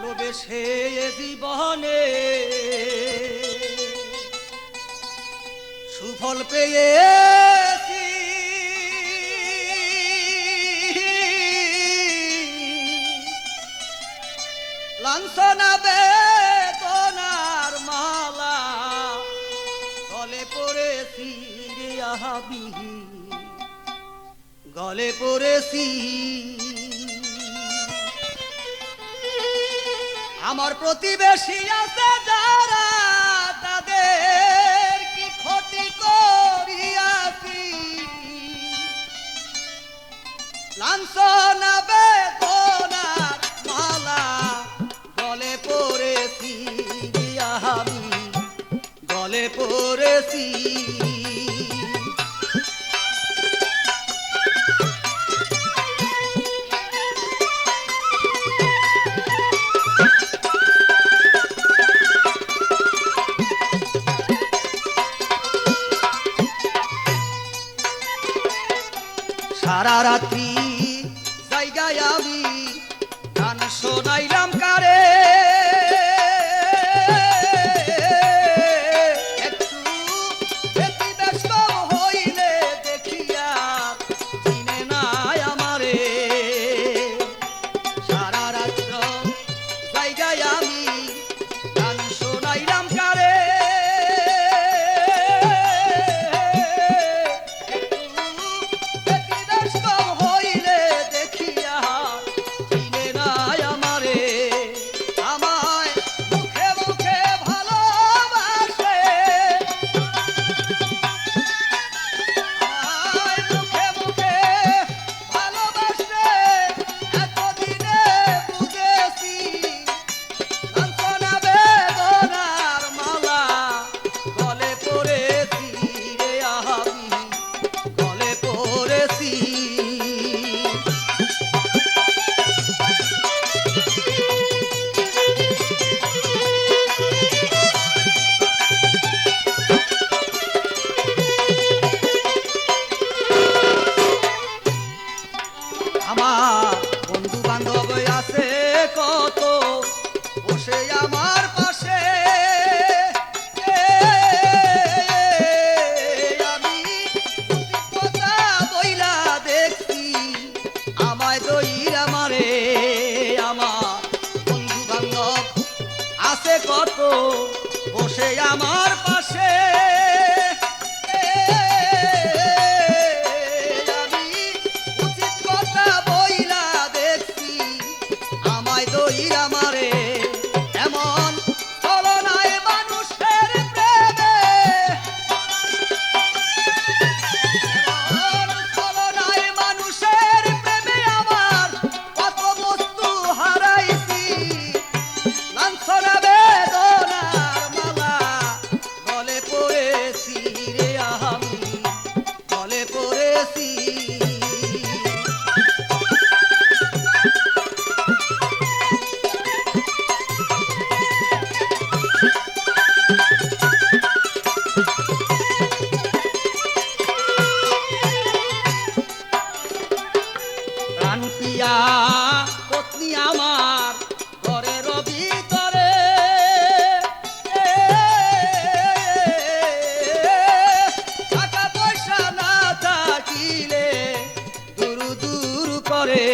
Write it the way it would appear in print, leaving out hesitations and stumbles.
ভালোবেসে এ জীবনে সুফল পেয়েছি, লাঞ্ছনা বেদনার মালা গলে পড়েছি রে আহাবি, গলে পড়েছি। আমার প্রতিবেশী আছে যারা, তাদের কি ক্ষতি করিয়াছি, লাঞ্ছনা বেদনার মালা গলে পড়েছি আমি, গলে পড়েছি। সারা রাত্রি জায়গায় আমি গান শোনাইলাম কারে, একটু ব্যতিব্যস্ত হইলে দেখিয়া চিনে নাই আমারে। সারা রাত্র জায়গায় আমি গান শোনাইলাম কারে, আমার বন্ধু বান্ধব আছে কত বসে আমার পাশে, আমি কথা বইলা দেখছি আমায় দইরা মারে। আমার বন্ধু বান্ধব আছে কত বসে আমার পাশে, আমারে এমন চলনায় মানুষের প্রেমে, চলনায় মানুষের প্রেমে আমার কত বস্তু হারাইছি, লাঞ্ছনা বেদনার মালা গলে পড়েছি রে আমি, গলে পড়েছি। প্রিয়া পত্নী আমার ঘরের ভিতরে, টাকা পয়সা না থাকিলে দূর দূর করে।